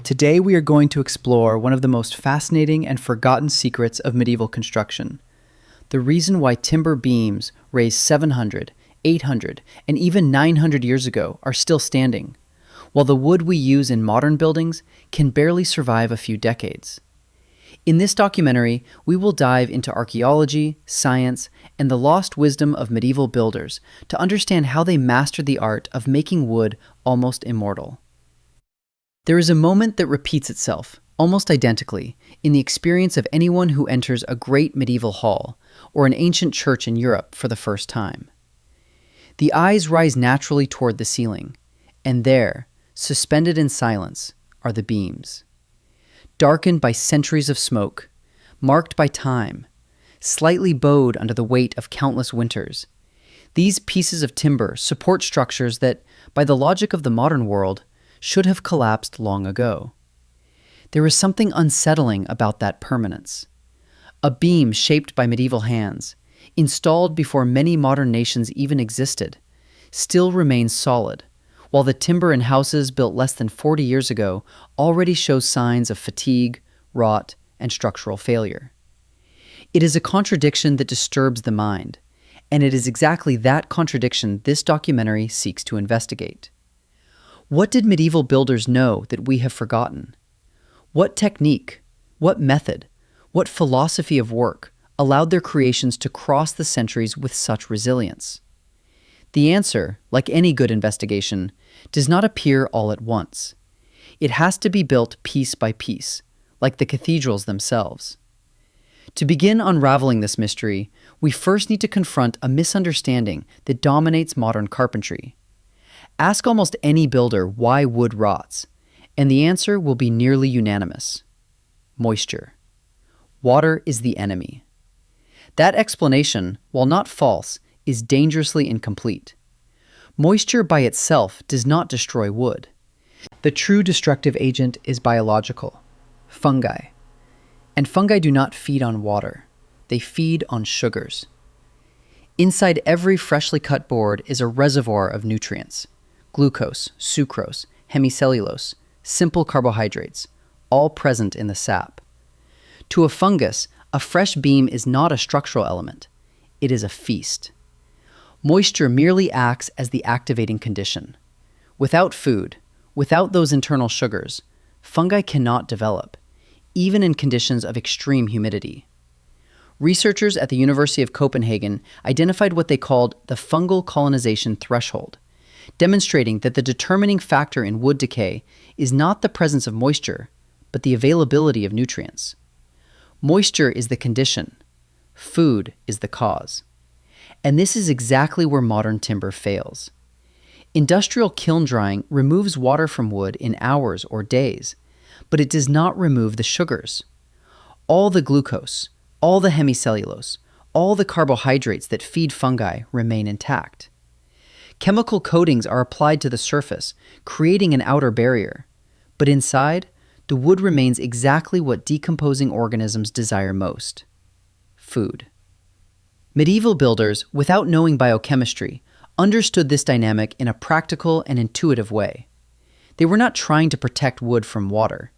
Today we are going to explore one of the most fascinating and forgotten secrets of medieval construction. The reason why timber beams raised 700, 800, and even 900 years ago are still standing, while the wood we use in modern buildings can barely survive a few decades. In this documentary, we will dive into archaeology, science, and the lost wisdom of medieval builders to understand how they mastered the art of making wood almost immortal. There is a moment that repeats itself, almost identically, in the experience of anyone who enters a great medieval hall or an ancient church in Europe for the first time. The eyes rise naturally toward the ceiling, and there, suspended in silence, are the beams. Darkened by centuries of smoke, marked by time, slightly bowed under the weight of countless winters, these pieces of timber support structures that, by the logic of the modern world, should have collapsed long ago. There is something unsettling about that permanence. A beam shaped by medieval hands, installed before many modern nations even existed, still remains solid, while the timber in houses built less than 40 years ago already shows signs of fatigue, rot, and structural failure. It is a contradiction that disturbs the mind, and it is exactly that contradiction this documentary seeks to investigate. What did medieval builders know that we have forgotten? What technique, what method, what philosophy of work allowed their creations to cross the centuries with such resilience? The answer, like any good investigation, does not appear all at once. It has to be built piece by piece, like the cathedrals themselves. To begin unraveling this mystery, we first need to confront a misunderstanding that dominates modern carpentry. Ask almost any builder why wood rots, and the answer will be nearly unanimous. Moisture. Water is the enemy. That explanation, while not false, is dangerously incomplete. Moisture by itself does not destroy wood. The true destructive agent is biological, fungi. And fungi do not feed on water. They feed on sugars. Inside every freshly cut board is a reservoir of nutrients: glucose, sucrose, hemicellulose, simple carbohydrates, all present in the sap. To a fungus, a fresh beam is not a structural element. It is a feast. Moisture merely acts as the activating condition. Without food, without those internal sugars, fungi cannot develop, even in conditions of extreme humidity. Researchers at the University of Copenhagen identified what they called the fungal colonization threshold, demonstrating that the determining factor in wood decay is not the presence of moisture, but the availability of nutrients. Moisture is the condition. Food is the cause. And this is exactly where modern timber fails. Industrial kiln drying removes water from wood in hours or days, but it does not remove the sugars. All the glucose, all the hemicellulose, all the carbohydrates that feed fungi remain intact. Chemical coatings are applied to the surface, creating an outer barrier, but inside, the wood remains exactly what decomposing organisms desire most: food. Medieval builders, without knowing biochemistry, understood this dynamic in a practical and intuitive way. They were not trying to protect wood from water.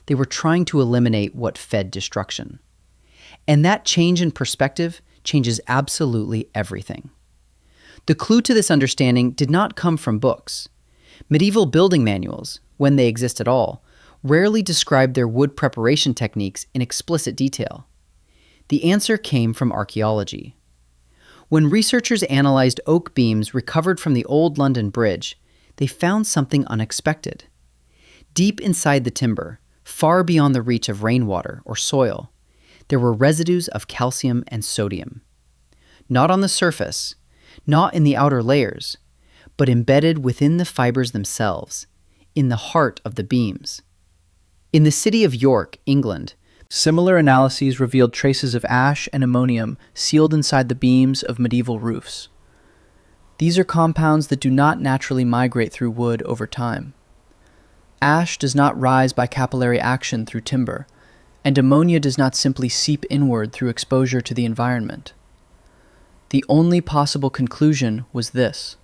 They were trying to eliminate what fed destruction. And that change in perspective changes absolutely everything. The clue to this understanding did not come from books. Medieval building manuals, when they exist at all, rarely described their wood preparation techniques in explicit detail. The answer came from archaeology. When researchers analyzed oak beams recovered from the old London Bridge, they found something unexpected. Deep inside the timber, far beyond the reach of rainwater or soil, there were residues of calcium and sodium. Not on the surface, not in the outer layers, but embedded within the fibers themselves, in the heart of the beams. In the city of York, England, similar analyses revealed traces of ash and ammonium sealed inside the beams of medieval roofs. These are compounds that do not naturally migrate through wood over time. Ash does not rise by capillary action through timber, and ammonia does not simply seep inward through exposure to the environment. The only possible conclusion was this: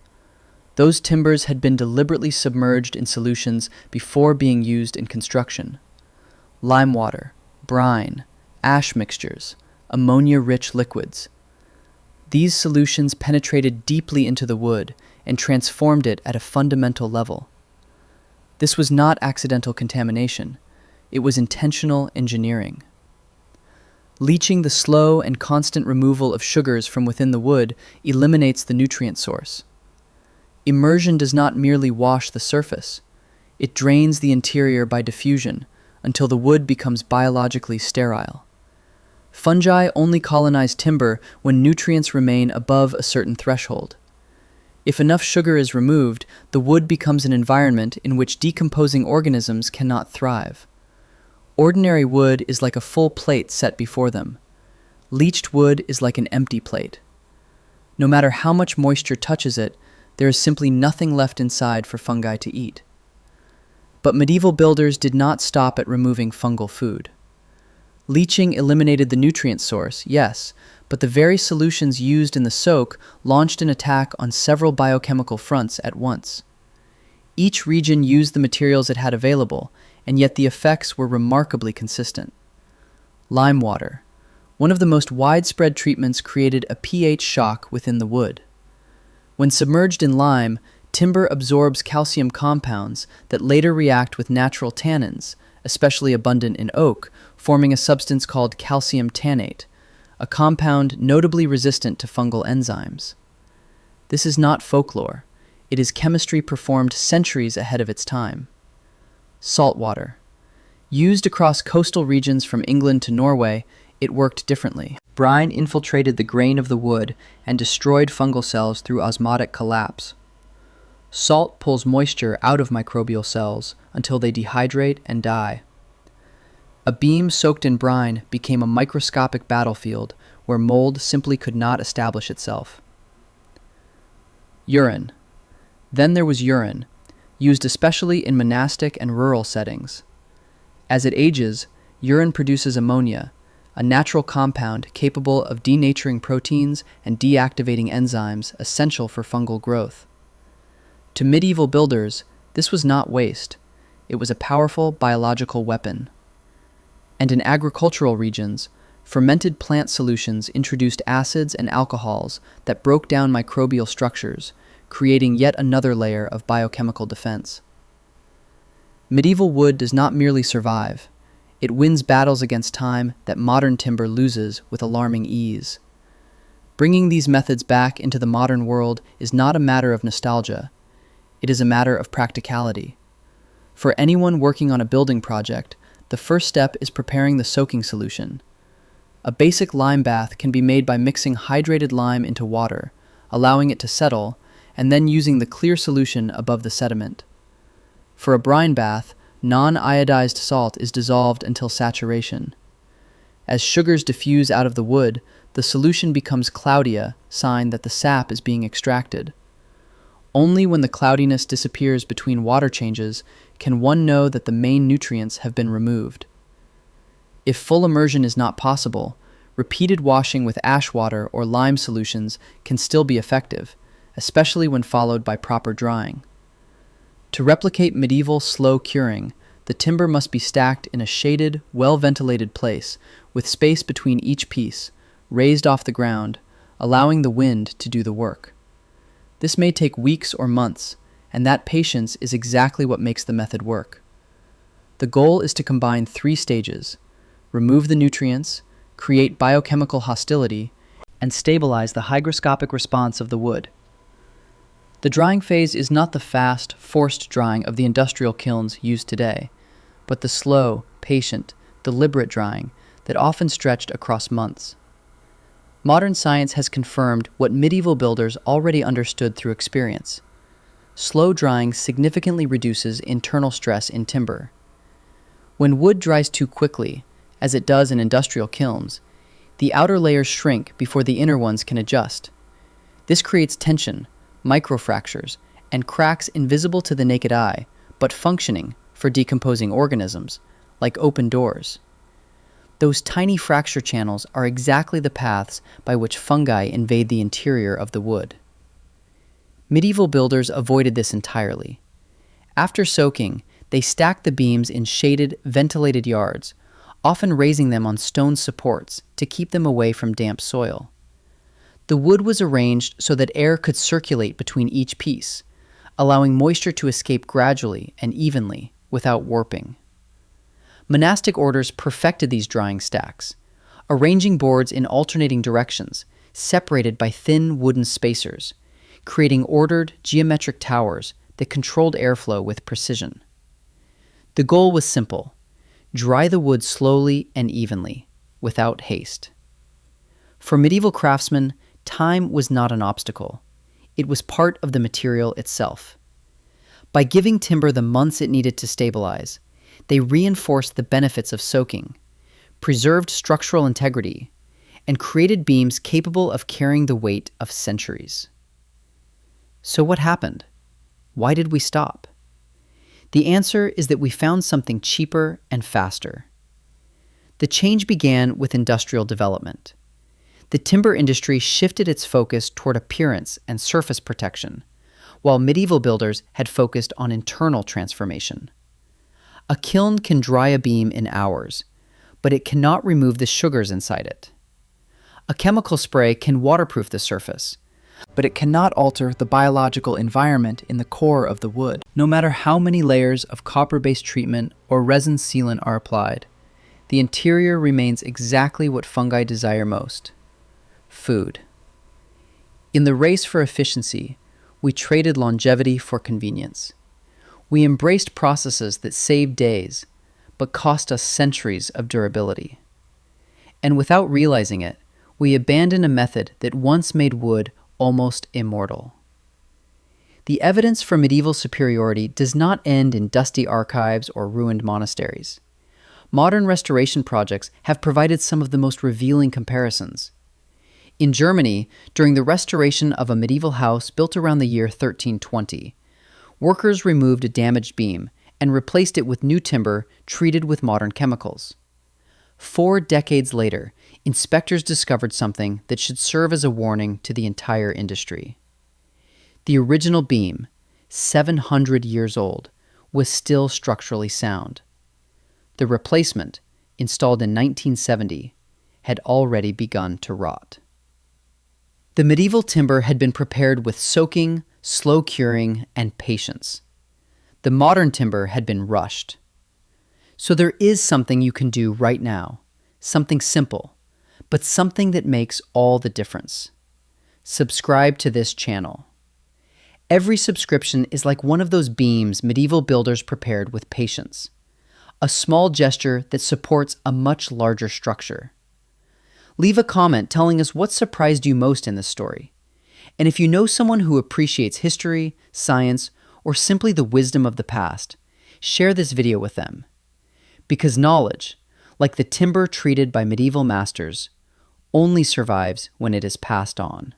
Those timbers had been deliberately submerged in solutions before being used in construction. Lime water, brine, ash mixtures, ammonia-rich liquids. These solutions penetrated deeply into the wood and transformed it at a fundamental level. This was not accidental contamination. It was intentional engineering. Leaching, the slow and constant removal of sugars from within the wood, eliminates the nutrient source. Immersion does not merely wash the surface. It drains the interior by diffusion until the wood becomes biologically sterile. Fungi only colonize timber when nutrients remain above a certain threshold. If enough sugar is removed, the wood becomes an environment in which decomposing organisms cannot thrive. Ordinary wood is like a full plate set before them. Leached wood is like an empty plate. No matter how much moisture touches it, there is simply nothing left inside for fungi to eat. But medieval builders did not stop at removing fungal food. Leaching eliminated the nutrient source, yes, but the very solutions used in the soak launched an attack on several biochemical fronts at once. Each region used the materials it had available, and yet the effects were remarkably consistent. Lime water. One of the most widespread treatments created a pH shock within the wood. When submerged in lime, timber absorbs calcium compounds that later react with natural tannins, especially abundant in oak, forming a substance called calcium tannate, a compound notably resistant to fungal enzymes. This is not folklore. It is chemistry performed centuries ahead of its time. Salt water. Used across coastal regions from England to Norway, it worked differently. Brine infiltrated the grain of the wood and destroyed fungal cells through osmotic collapse. Salt pulls moisture out of microbial cells until they dehydrate and die. A beam soaked in brine became a microscopic battlefield where mold simply could not establish itself. Urine. Then there was urine, used especially in monastic and rural settings. As it ages, urine produces ammonia, a natural compound capable of denaturing proteins and deactivating enzymes essential for fungal growth. To medieval builders, this was not waste. It was a powerful biological weapon. And in agricultural regions, fermented plant solutions introduced acids and alcohols that broke down microbial structures, creating yet another layer of biochemical defense. Medieval wood does not merely survive. It wins battles against time that modern timber loses with alarming ease. Bringing these methods back into the modern world is not a matter of nostalgia. It is a matter of practicality. For anyone working on a building project, the first step is preparing the soaking solution. A basic lime bath can be made by mixing hydrated lime into water, allowing it to settle, and then using the clear solution above the sediment. For a brine bath, non-iodized salt is dissolved until saturation. As sugars diffuse out of the wood, the solution becomes cloudia, sign that the sap is being extracted. Only when the cloudiness disappears between water changes can one know that the main nutrients have been removed. If full immersion is not possible, repeated washing with ash water or lime solutions can still be effective, especially when followed by proper drying. To replicate medieval slow curing, the timber must be stacked in a shaded, well-ventilated place with space between each piece, raised off the ground, allowing the wind to do the work. This may take weeks or months, and that patience is exactly what makes the method work. The goal is to combine 3 stages: remove the nutrients, create biochemical hostility, and stabilize the hygroscopic response of the wood. The drying phase is not the fast, forced drying of the industrial kilns used today, but the slow, patient, deliberate drying that often stretched across months. Modern science has confirmed what medieval builders already understood through experience. Slow drying significantly reduces internal stress in timber. When wood dries too quickly, as it does in industrial kilns, the outer layers shrink before the inner ones can adjust. This creates tension, microfractures, and cracks invisible to the naked eye, but functioning for decomposing organisms, like open doors. Those tiny fracture channels are exactly the paths by which fungi invade the interior of the wood. Medieval builders avoided this entirely. After soaking, they stacked the beams in shaded, ventilated yards, often raising them on stone supports to keep them away from damp soil. The wood was arranged so that air could circulate between each piece, allowing moisture to escape gradually and evenly without warping. Monastic orders perfected these drying stacks, arranging boards in alternating directions, separated by thin wooden spacers, creating ordered, geometric towers that controlled airflow with precision. The goal was simple: dry the wood slowly and evenly, without haste. For medieval craftsmen, time was not an obstacle. It was part of the material itself. By giving timber the months it needed to stabilize, they reinforced the benefits of soaking, preserved structural integrity, and created beams capable of carrying the weight of centuries. So what happened? Why did we stop? The answer is that we found something cheaper and faster. The change began with industrial development. The timber industry shifted its focus toward appearance and surface protection, while medieval builders had focused on internal transformation. A kiln can dry a beam in hours, but it cannot remove the sugars inside it. A chemical spray can waterproof the surface, but it cannot alter the biological environment in the core of the wood. No matter how many layers of copper-based treatment or resin sealant are applied, the interior remains exactly what fungi desire most: food. In the race for efficiency, we traded longevity for convenience. We embraced processes that saved days, but cost us centuries of durability. And without realizing it, we abandoned a method that once made wood almost immortal. The evidence for medieval superiority does not end in dusty archives or ruined monasteries. Modern restoration projects have provided some of the most revealing comparisons. In Germany, during the restoration of a medieval house built around the year 1320, workers removed a damaged beam and replaced it with new timber treated with modern chemicals. 4 decades later, inspectors discovered something that should serve as a warning to the entire industry. The original beam, 700 years old, was still structurally sound. The replacement, installed in 1970, had already begun to rot. The medieval timber had been prepared with soaking, slow curing, and patience. The modern timber had been rushed. So there is something you can do right now, something simple, but something that makes all the difference. Subscribe to this channel. Every subscription is like one of those beams medieval builders prepared with patience, a small gesture that supports a much larger structure. Leave a comment telling us what surprised you most in this story. And if you know someone who appreciates history, science, or simply the wisdom of the past, share this video with them. Because knowledge, like the timber treated by medieval masters, only survives when it is passed on.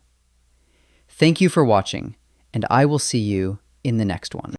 Thank you for watching, and I will see you in the next one.